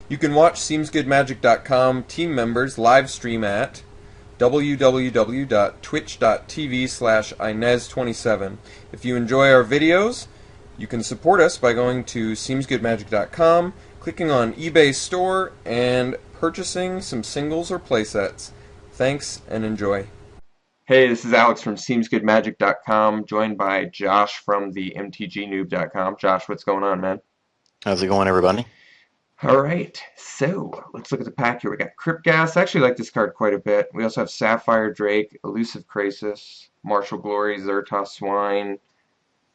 You can watch SeemsGoodMagic.com team members live stream at www.twitch.tv/Inez27. If you enjoy our videos, you can support us by going to SeemsGoodMagic.com, clicking on eBay store, and purchasing some singles or playsets. Thanks and enjoy. Hey, this is Alex from SeemsGoodMagic.com, joined by Josh from the MTGNoob.com. Josh, what's going on, man? How's it going, everybody? All right, so let's look at the pack here. We got Crypt Gas. I actually like this card quite a bit. We also have Sapphire Drake, Elusive Krasis, Martial Glory, Zertos Swine,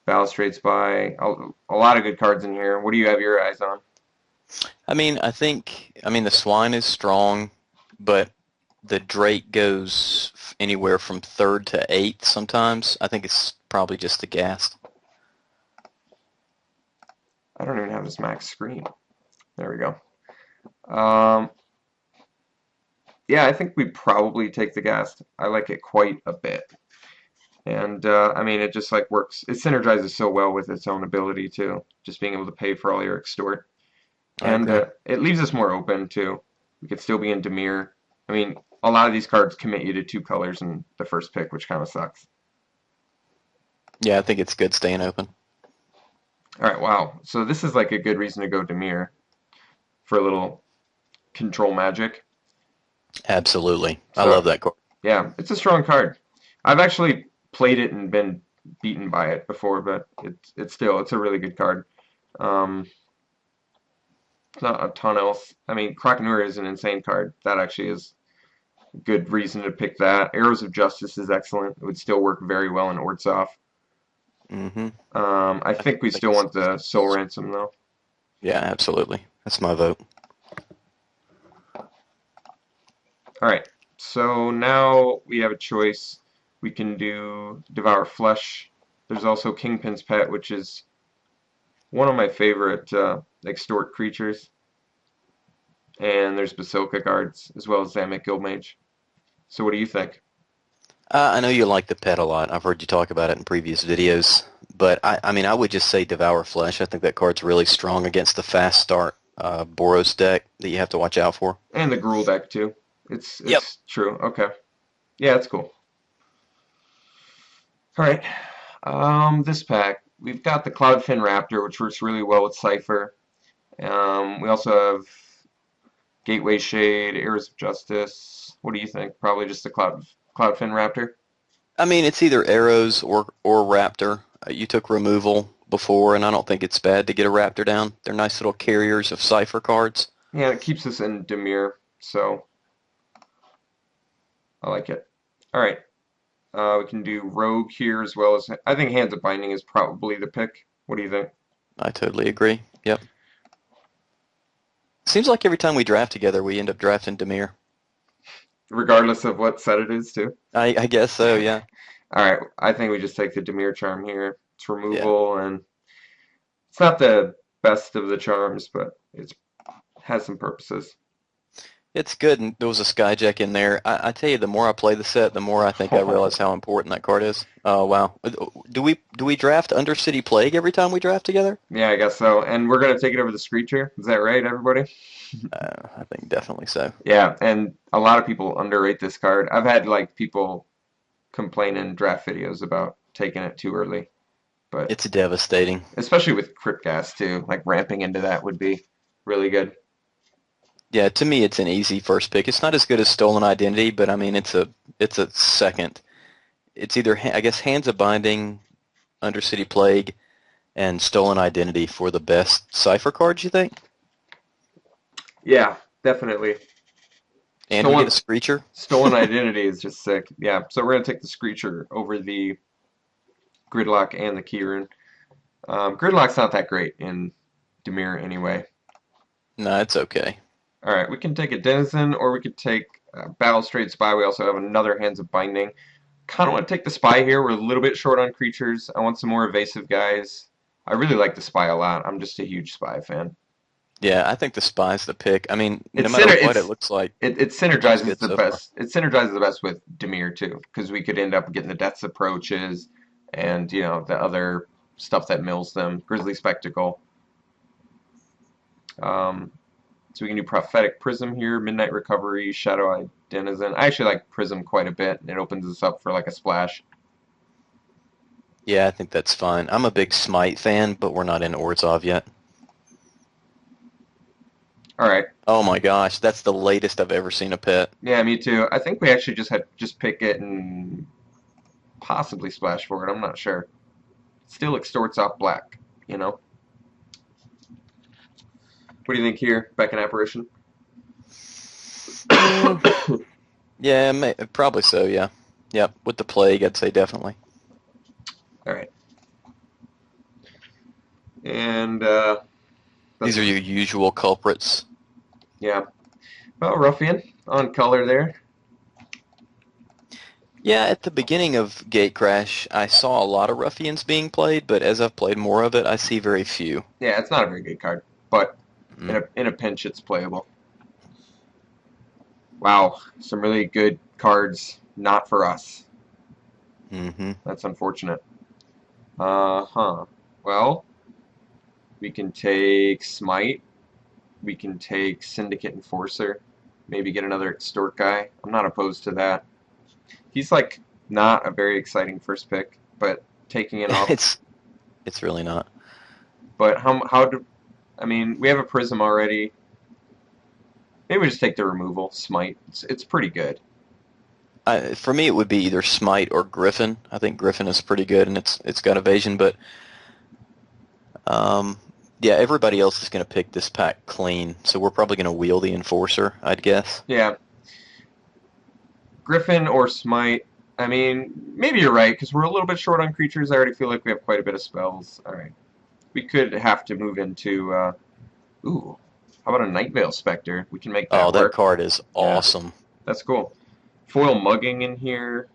Balustrade Spy. A lot of good cards in here. What do you have your eyes on? I think the Swine is strong, but the Drake goes anywhere from 3rd to 8th sometimes. I think it's probably just the gas. I don't even have this max screen. There we go. Um, yeah, I think we probably take the gas. I like it quite a bit. And, I mean, it just, like, works. It synergizes so well with its own ability, too. Just being able to pay for all your extort. I And agree. it leaves us more open, too. We could still be in Dimir. I mean, a lot of these cards commit you to 2 colors in the first pick, which kind of sucks. Yeah, I think it's good staying open. All right, wow. So this is, like, a good reason to go Dimir for a little control magic. Absolutely. I So, love that card. yeah, it's a strong card. I've actually played it and been beaten by it before, but it's a really good card. Um, not a ton else. I mean, Krakenur is an insane card. That actually is a good reason to pick that. Arrows of Justice is excellent. It would still work very well in Ortsoff. Mm-hmm. I I think we think still it's, want the Soul Ransom though. yeah, absolutely. That's my vote. All right. So now we have a choice. We can do Devour Flesh. There's also Kingpin's Pet, which is one of my favorite extort creatures. And there's Basilica Guards as well as Zamek Guildmage. So what do you think? I know you like the pet a lot. I've heard you talk about it in previous videos. But I would just say Devour Flesh. I think that card's really strong against the fast start Boros deck that you have to watch out for. And the Gruul deck too. It's Yep. it's true. Okay. Yeah, it's cool. All right. This pack we've got the Cloudfin Raptor, which works really well with Cipher. We also have Gateway Shade, Heirs of Justice. What do you think? Probably just the Cloudfin Raptor. I mean, it's either arrows or raptor. You took removal before, and I don't think it's bad to get a raptor down. They're nice little carriers of cipher cards. Yeah, it keeps us in Dimir, so I like it. All right. We can do Rogue here as well as I think Hands of Binding is probably the pick. What do you think? I totally agree. Yep. Seems like every time we draft together, we end up drafting Demir. Regardless of what set it is, too. I guess so. Yeah. All right, I think we just take the Dimir charm here. It's Yeah. removal, and it's not the best of the charms, but it has some purposes. It's good, and there was a Skyjack in there. I tell you, the more I play the set, the more I think I realize how important that card is. Oh wow! Do we draft Undercity Plague every time we draft together? Yeah, I guess so. And we're gonna take it over the Screecher. Is that right, everybody? I think definitely so. Yeah, and a lot of people underrate this card. I've had like people complain in draft videos about taking it too early, but It's devastating. especially with Crypt Gas too, like ramping into that would be really good. Yeah, to me, it's an easy first pick. It's not as good as Stolen Identity, but I mean, it's a second. It's either I guess Hands of Binding, Undercity Plague, and Stolen Identity for the best cipher cards. You think? Yeah, definitely. And we get Stolen a Screecher. Stolen Identity is just sick. Yeah, so we're gonna take the Screecher over the Gridlock and the Keyrune. Gridlock's not that great in Dimir anyway. No, it's okay. All right, we can take a Denizen, or we could take Balustrade Spy. We also have another Hands of Binding. Kind of want to take the Spy here. We're a little bit short on creatures. I want some more evasive guys. I really like the Spy a lot. I'm just a huge Spy fan. Yeah, I think the Spy's the pick. I mean, no It's matter syner what it it's looks like, it the card's synergizes good the so far. best. It synergizes the best with Dimir too, because we could end up getting the Death's Approaches, and the other stuff that mills them. Grizzly Spectacle. Um, So we can do Prophetic Prism here, Midnight Recovery, Shadow Denizen. I actually like Prism quite a bit. It opens us up for like a splash. Yeah, I think that's fine. I'm a big Smite fan, but we're not in Orzhov yet. All right. Oh my gosh, that's the latest I've ever seen a pet. Yeah, me too. I think we actually just pick it and possibly splash for it. I'm not sure. Still extorts off black, you know. What do you think here, Beck and Apparition? Mm, yeah, probably so, yeah. Yep, with the plague, I'd say definitely. All right. And These are your usual culprits. yeah. Well, Ruffian on color there. Yeah, at the beginning of Gatecrash, I saw a lot of Ruffians being played, but as I've played more of it, I see very few. Yeah, it's not a very good card, but Mm. in a pinch, it's playable. Wow, some really good cards, not for us. Mm-hmm. That's unfortunate. Uh-huh. Well, we can take Smite. We can take Syndicate Enforcer. Maybe get another Extort guy. I'm not opposed to that. He's like not a very exciting first pick, but taking it off. It's really not. But how do I mean, we have a Prism already. Maybe we just take the removal, Smite. It's pretty good. For me, it would be either Smite or Griffin. I think Griffin is pretty good, and it's got evasion, but um, yeah, everybody else is going to pick this pack clean, so we're probably going to wheel the Enforcer, I'd guess. Yeah, Griffin or Smite. I mean, maybe you're right, because we're a little bit short on creatures. I already feel like we have quite a bit of spells. Alright. We could have to move into, ooh, how about a Night Veil Spectre? We can make that Oh, that work. card is Yeah, awesome. that's cool. Foil Mugging in here.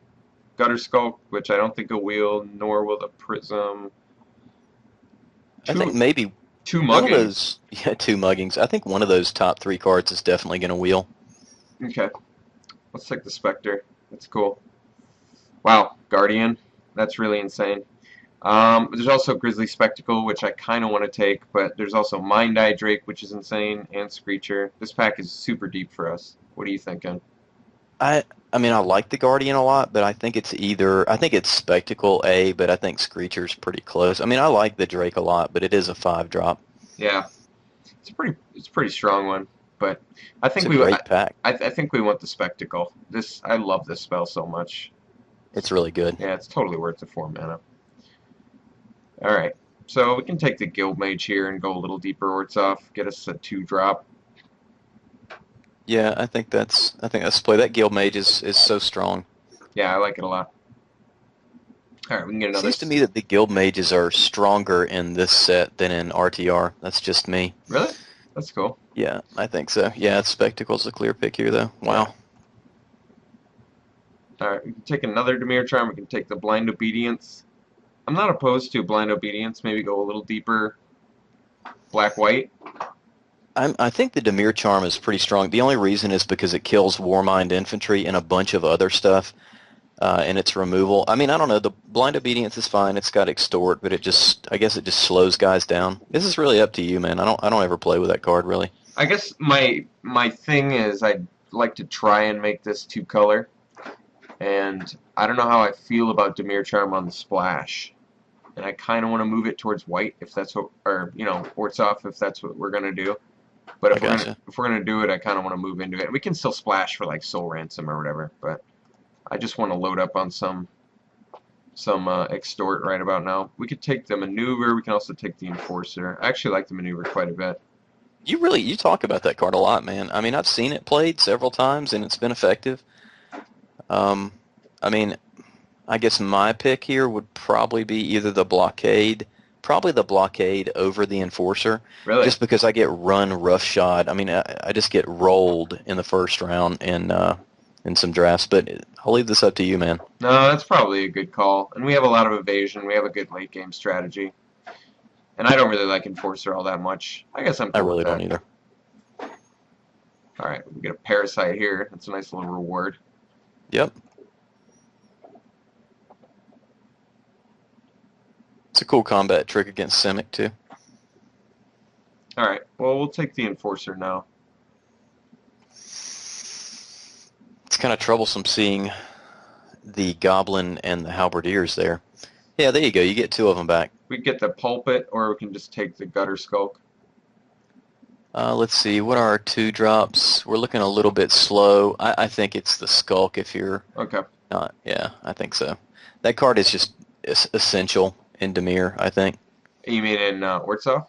Gutter Skulk, which I don't think will wheel, nor will the Prism. I think Two, maybe two one of Muggings. those, yeah, two muggings. I think one of those top three cards is definitely going to wheel. Okay, let's take the Spectre. That's cool. Wow, Guardian. That's really insane. There's also Grizzly Spectacle, which I kind of want to take, but there's also Mind Eye Drake, which is insane, and Screecher. This pack is super deep for us. What are you thinking? I I mean, I like the Guardian a lot, but I think it's Spectacle A, but I think Screecher's pretty close. I mean, I like the Drake a lot, but it is a 5-drop. Yeah, it's a pretty strong one, but I It's think a great pack. I think we want the Spectacle. I love this spell so much. It's really good. Yeah, it's totally worth the 4 mana. All right, so we can take the Guild Mage here and go a little deeper or it's off. Get us a 2-drop. Yeah, I think that's play. That Guild Mage is so strong. Yeah, I like it a lot. All right, we can get It another. seems to me that the Guild Mages are stronger in this set than in RTR. That's just me. Really? That's cool. Yeah, I think so. Yeah, Spectacle's a clear pick here, though. Wow. All right, we can take another Demir Charm. We can take the Blind Obedience. I'm not opposed to Blind Obedience. Maybe go a little deeper. Black-white. I think the Demir Charm is pretty strong. The only reason is because it kills Warmind Infantry and a bunch of other stuff, and its removal. I mean, I don't know. The Blind Obedience is fine. It's got Extort, but I guess it just slows guys down. This is really up to you, man. I don't ever play with that card, really. I guess my thing is I'd like to try and make this 2-color, and I don't know how I feel about Demir Charm on the splash, and I kind of want to move it towards white if that's what, or Orts off if that's what we're gonna do. But I gotcha. if we're gonna do it, I kind of want to move into it. We can still splash for like Soul Ransom or whatever, but I just want to load up on some Extort right about now. We could take the Maneuver. We can also take the Enforcer. I actually like the Maneuver quite a bit. You talk about that card a lot, man. I mean, I've seen it played several times, and it's been effective. I mean, I guess my pick here would probably be either probably the Blockade over the Enforcer, Really? just because I get run roughshod. I mean, I just get rolled in the first round in some drafts, but I'll leave this up to you, man. No, that's probably a good call. And we have a lot of evasion. We have a good late game strategy. And I don't really like Enforcer all that much. I guess I'm I cool really with don't that. either. Alright, we get a Parasite here. That's a nice little reward. Yep. It's a cool combat trick against Simic, too. Alright, well, we'll take the Enforcer now. It's kind of troublesome seeing the Goblin and the Halberdiers there. Yeah, there you go. You get two of them back. We get the pulpit, or we can just take the gutter skulk. Let's see. What are our two drops? We're looking a little bit slow. I think it's the Skulk if you're Okay. not. Yeah, I think so. That card is just essential in Dimir, I think. You mean in Ortsov?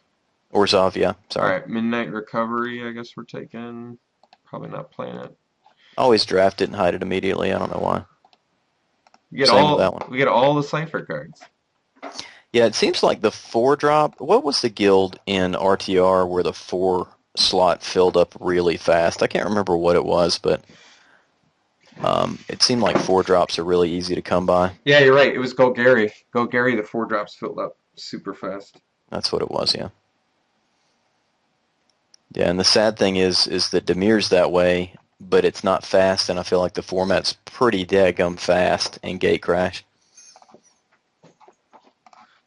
Orzhov, yeah. Sorry. Alright, Midnight Recovery, I guess we're taking. Probably not playing it. Always draft it and hide it immediately. I don't know why. We get Same with that one. we get all the cipher cards. Yeah, it seems like the 4-drop. What was the guild in RTR where the 4 slot filled up really fast? I can't remember what it was, but it seemed like 4-drops are really easy to come by. Yeah, you're right. It was Golgari. Golgari, the 4-drops filled up super fast. That's what it was, yeah. Yeah, and the sad thing is that Dimir's that way, but it's not fast, and I feel like the format's pretty daggum fast in Gatecrash.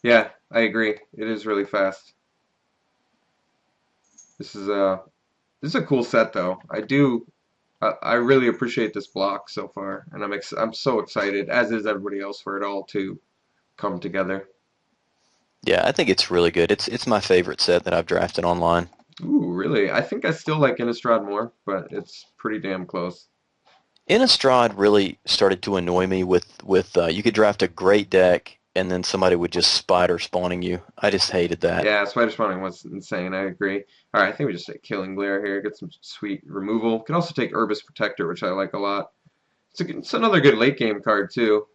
Yeah, I agree. It is really fast. This is a cool set though. I really appreciate this block so far, and I'm so excited, as is everybody else, for it all to come together. Yeah, I think it's really good. It's my favorite set that I've drafted online. Ooh, really? I think I still like Innistrad more, but it's pretty damn close. Innistrad really started to annoy me with you could draft a great deck and then somebody would just spider spawning you. I just hated that. Yeah, Spider Spawning was insane. I agree. All right, I think we just take Killing Glare here, get some sweet removal. Can also take Urbis Protector, which I like a lot. It's another good late game card too.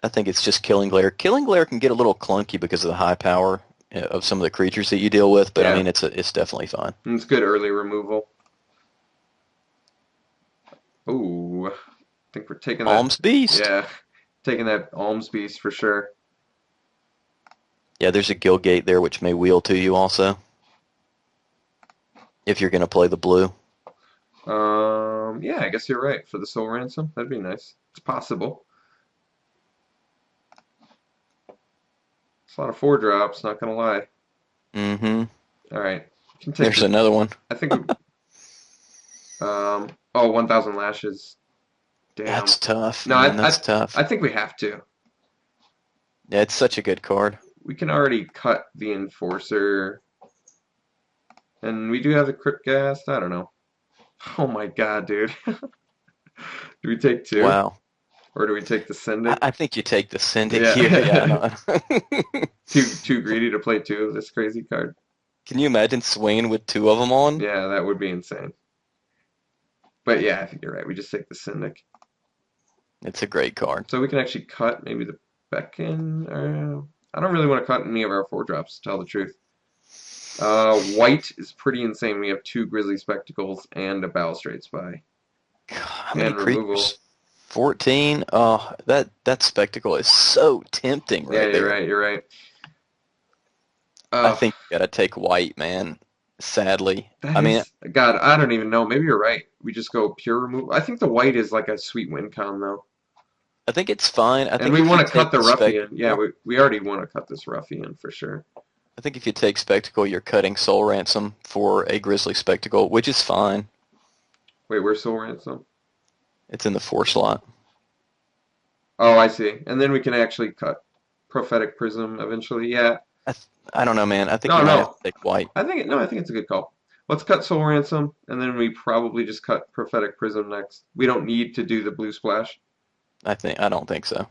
I think it's just Killing Glare. Killing Glare can get a little clunky because of the high power of some of the creatures that you deal with, but Yeah. I mean it's definitely fine. And it's good early removal. Ooh, I think we're taking that. Alms Beast. Yeah, taking that Alms Beast for sure. Yeah, there's a Guild Gate there which may wheel to you also. If you're going to play the blue. Yeah, I guess you're right. For the Soul Ransom, that'd be nice. It's possible. It's a lot of 4-drops, not gonna lie. Mm-hmm. All right, can take There's another one. I think. Oh, 1,000 lashes. Damn. That's tough. No, Man, that's tough. I think we have to. Yeah, it's such a good card. We can already cut the Enforcer, and we do have the Crypt Ghast. I don't know. Oh my God, dude. Do we take 2? Wow. Or do we take the Syndic? I think you take the Syndic Yeah. here. Yeah, Too greedy to play 2 of this crazy card. Can you imagine swinging with 2 of them on? Yeah, that would be insane. But yeah, I think you're right. We just take the Syndic. It's a great card. So we can actually cut maybe the Beckon. I don't really want to cut any of our 4-drops, to tell the truth. White is pretty insane. We have 2 Grizzly Spectacles and a Balustrade Spy. God, how many And removal. creatures? 14. Oh, that spectacle is so tempting right Yeah, there. you're right. You're right. I think you gotta take white, man. Sadly, God, I don't even know. Maybe you're right. We just go pure removal. I think the white is like a sweet win con though. I think it's fine. And we want to cut the Ruffian. Yeah, we already want to cut this Ruffian for sure. I think if you take Spectacle, you're cutting Soul Ransom for a Grizzly Spectacle, which is fine. Wait, where's Soul Ransom? It's in the 4 slot. Oh, I see. And then we can actually cut Prophetic Prism eventually. Yeah. I don't know, man. I think you might have to take white. I think it's a good call. Let's cut Soul Ransom, and then we probably just cut Prophetic Prism next. We don't need to do the blue splash. I don't think so.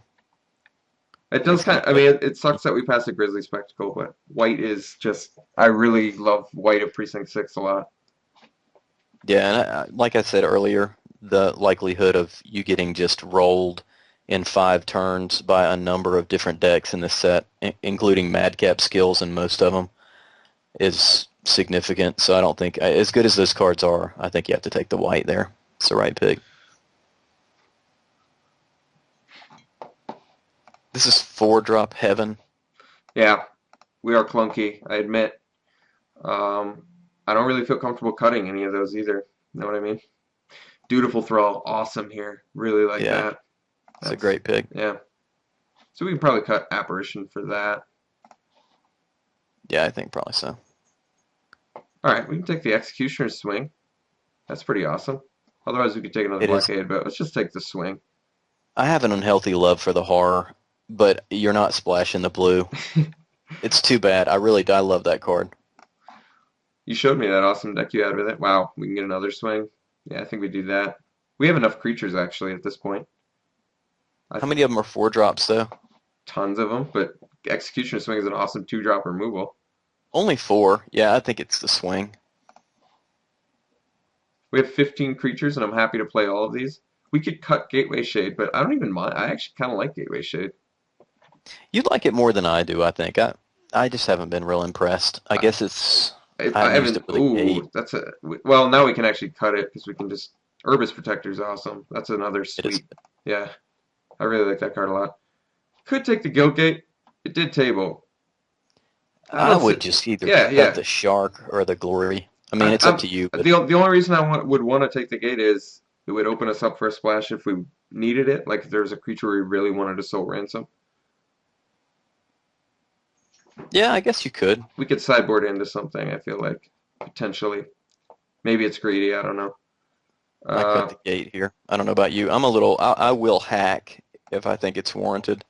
It does kind of, I mean, it sucks that we passed a Grizzly Spectacle, but white is just, I really love white of Precinct 6 a lot. Yeah, and like I said earlier, the likelihood of you getting just rolled in 5 turns by a number of different decks in this set, including Madcap skills in most of them, is significant. So I don't think, as good as those cards are, I think you have to take the white there. It's the right pick. This is 4-drop heaven. Yeah, we are clunky, I admit. I don't really feel comfortable cutting any of those either. You know what I mean? Dutiful Thrall, awesome here. Really like that. That's a great pick. Yeah. So we can probably cut Apparition for that. Yeah, I think probably so. All right, we can take the Executioner's Swing. That's pretty awesome. Otherwise, we could take another It is. blockade, but let's just take the swing. I have an unhealthy love for the horror, but you're not splashing the blue. It's too bad. I love that card. You showed me that awesome deck you had with it. Wow, we can get another swing. Yeah, I think we do that. We have enough creatures actually at this point. I How th many of them are 4-drops, though? Tons of them, but Executioner Swing is an awesome 2-drop removal. Only 4. Yeah, I think it's the swing. We have 15 creatures, and I'm happy to play all of these. We could cut Gateway Shade, but I don't even mind. I actually kind of like Gateway Shade. You'd like it more than I do, I think. I just haven't been real impressed. I I, guess it's I I haven't used it haven't. with a gate. Ooh, that's a. Well, now we can actually cut it because we can just. Urbis Protector is awesome. That's another It is. sweet. Yeah, I really like that card a lot. Could take the Guild Gate. It did table. I I don't see. would just either Yeah, cut yeah. the shark or the glory. I mean, it's up I'm to you, but the only reason would want to take the gate is it would open us up for a splash if we needed it. Like if there was a creature we really wanted to soul ransom, yeah, I guess you could. we could sideboard into something. I feel like potentially. Maybe it's greedy. I don't know. I cut Uh, the gate here. I don't know about you. I'm a little. I will hack if I think it's warranted.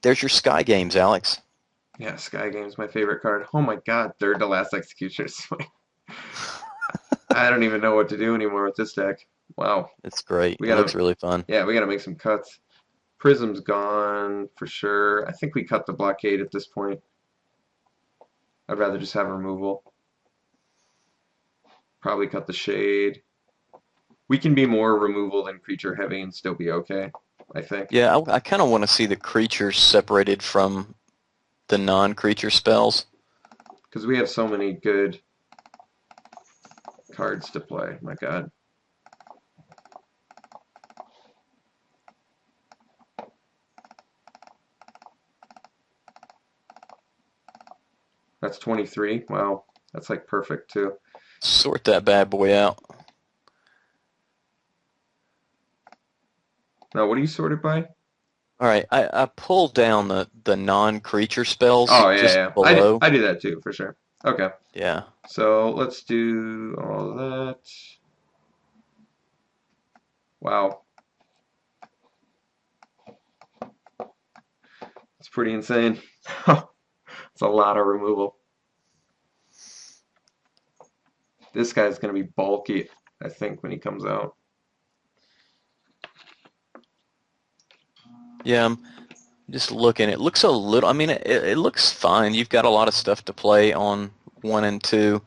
There's your Sky Games, Alex. yeah, Sky Game's my favorite card. Oh my God, third to last Executioner Swing. I don't even know what to do anymore with this deck. Wow, It's great. we It looks gotta. really fun. Yeah, we gotta make some cuts. Prism's gone for sure. I think we cut the blockade at this point. I'd rather just have removal. Probably cut the shade. We can be more removal than creature heavy and still be okay, I think. Yeah, I kind of want to see the creatures separated from the non-creature spells. Because we have so many good cards to play. My God. That's 23. Wow. That's like perfect too. Sort that bad boy out. Now, what do you sort it by? All right, I pulled down the non-creature spells Oh, yeah, just yeah. below. I do that too, for sure. Okay. Yeah. So let's do all that. Wow. It's pretty insane. It's a lot of removal. This guy's going to be bulky, I think, when he comes out. Yeah, I'm just looking. It looks a little. I mean, it looks fine. You've got a lot of stuff to play on 1 and 2.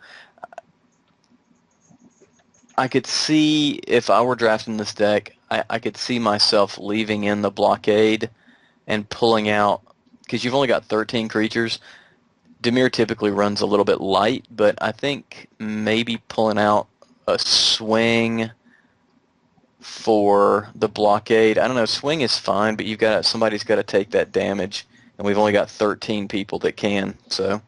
I could see if I were drafting this deck, I could see myself leaving in the blockade and pulling out because you've only got 13 creatures. Dimir typically runs a little bit light, but I think maybe pulling out a swing for the blockade. I don't know. Swing is fine, but somebody's got to take that damage, and we've only got 13 people that can. So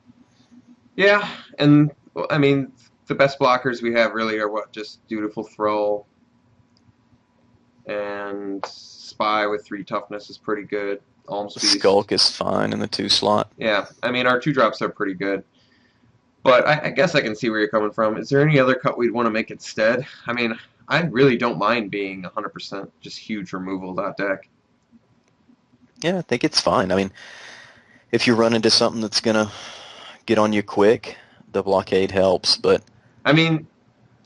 Yeah, and well, I mean, the best blockers we have really are what? Just Dutiful Throw and Spy with 3 toughness is pretty good. Alms the Beast. Skulk is fine in the 2 slot. Yeah, I mean, our 2-drops are pretty good. But I guess I can see where you're coming from. Is there any other cut we'd want to make instead? I mean, I really don't mind being 100% just huge removal dot deck. Yeah, I think it's fine. I mean, if you run into something that's gonna get on you quick, the blockade helps. But I mean,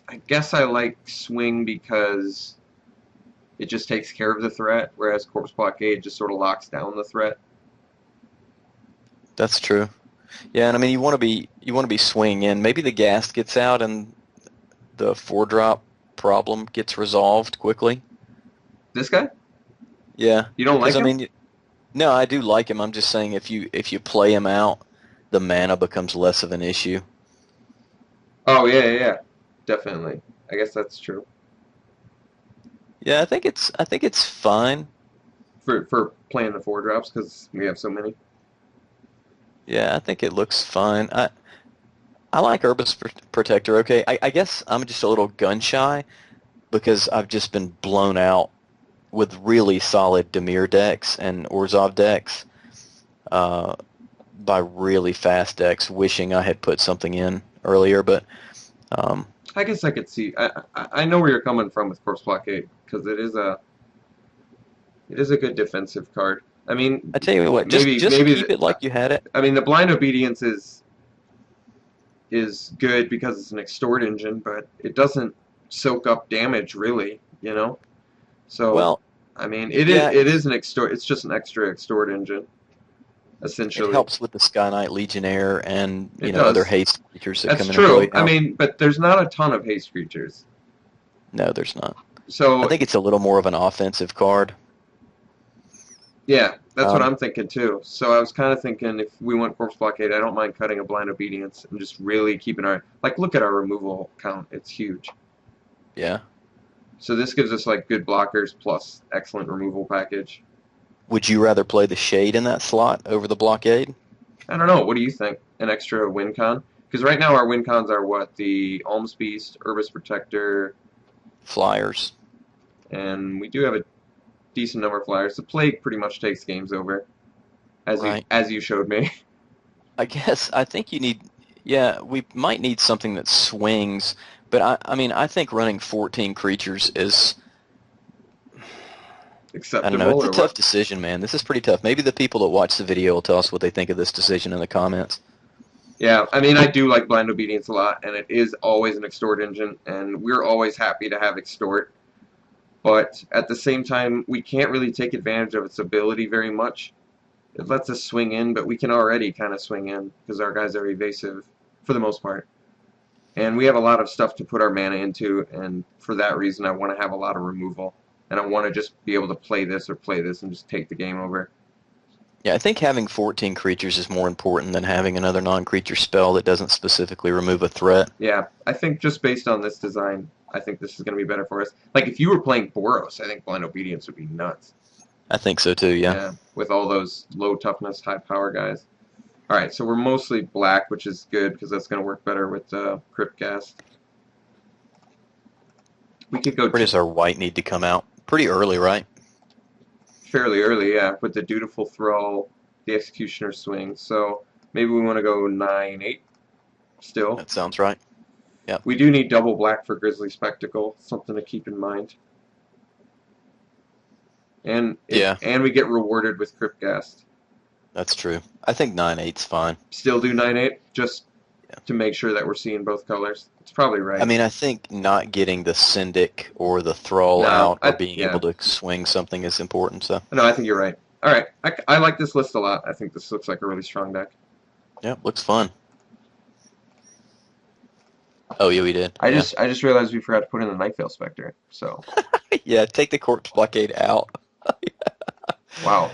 I guess I like Swing because it just takes care of the threat, whereas Corpse Blockade just sort of locks down the threat. that's true. Yeah, and I mean you want to be swinging in. Maybe the gas gets out and the 4-drop problem gets resolved quickly. This guy? Yeah, You don't like because I him? mean, no, I do like him. I'm just saying if you play him out, the mana becomes less of an issue. Oh, yeah, yeah, yeah. Definitely. I guess that's true. Yeah, I think it's fine. For playing the 4-drops, because we have so many. Yeah, I think it looks fine. I like Urbis Protector. Okay, I guess I'm just a little gun shy because I've just been blown out with really solid Dimir decks and Orzhov decks uh, by really fast decks. Wishing I had put something in earlier, but I guess I could see. I know where you're coming from with Corpse Blockade because it is a good defensive card. I mean, I tell you what, just maybe keep it like you had it. I mean the blind obedience is good because it's an extort engine, but it doesn't soak up damage really, you know. So Well, I mean, yeah, it is an extort. It's just an extra extort engine it essentially. helps with the Sky Knight Legionnaire and It other does. haste creatures that That's come in and bail true. you I out. mean, but there's not a ton of haste creatures. No, there's not. I So think it's a little more of an offensive card. yeah, that's what Um, I'm thinking too. So I was kind of thinking if we want Corpse Blockade, I don't mind cutting a Blind Obedience and just really keeping our like look at our removal count. It's huge. yeah. So this gives us like good blockers plus excellent removal package. Would you rather play the Shade in that slot over the Blockade? I don't know. What do you think? An extra win con? Because right now our win cons are what the Alms Beast, Urbis Protector, Flyers. and we do have a decent number of flyers. The Plague pretty much takes games over, Right. as you showed me. I think you need, yeah, we might need something that swings, but I mean, I think running 14 creatures is, I don't know, Acceptable it's a or tough what? decision, man. This is pretty tough. Maybe the people that watch the video will tell us what they think of this decision in the comments. Yeah, I mean, I do like Blind Obedience a lot, and it is always an extort engine, and we're always happy to have extort. But at the same time, we can't really take advantage of its ability very much. It lets us swing in, but we can already kind of swing in because our guys are evasive for the most part. And we have a lot of stuff to put our mana into, and for that reason, I want to have a lot of removal. And I want to just be able to play this or play this and just take the game over. Yeah, I think having 14 creatures is more important than having another non-creature spell that doesn't specifically remove a threat. Yeah, I think just based on this design, I think this is going to be better for us. Like, if you were playing Boros, I think Blind Obedience would be nuts. I think so too, yeah. Yeah, with all those low toughness, high power guys. All right, so we're mostly black, which is good because that's going to work better with Cryptcast. We could go Where does our white need to come out? Pretty early, right? fairly early, yeah, with the Dutiful Thrall, the Executioner Swing. So maybe we want to go 9-8 still. That sounds right. Yep. We do need double black for Grizzly Spectacle, something to keep in mind. And Yeah, and we get rewarded with Cryptcast. that's true. I think 9/8's fine. Still do 9-8, just Yeah. to make sure that we're seeing both colors. It's probably right. I mean, I think not getting the Syndic or the Thrall No, out or being yeah. able to swing something is important, so. No, I think you're right. All right, I like this list a lot. I think this looks like a really strong deck. Yeah, looks fun. Oh, yeah, we did. I Yeah. just realized we forgot to put in the Nightveil Spectre. So Yeah, take the Corpse Blockade out. wow,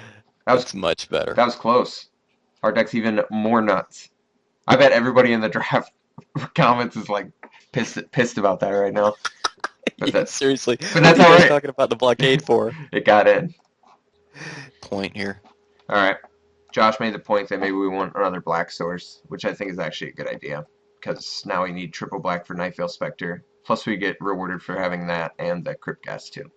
That's much better. that was close. Our deck's even more nuts. I bet everybody in the draft comments is like pissed about that right now. But Yeah, that's seriously. but What that's are you all guys right. talking about the blockade for? It got in. Point here. All right. Josh made the point that maybe we want another black source, which I think is actually a good idea because now we need triple black for Nightveil Spectre. Plus we get rewarded for having that and the Cryptcast too.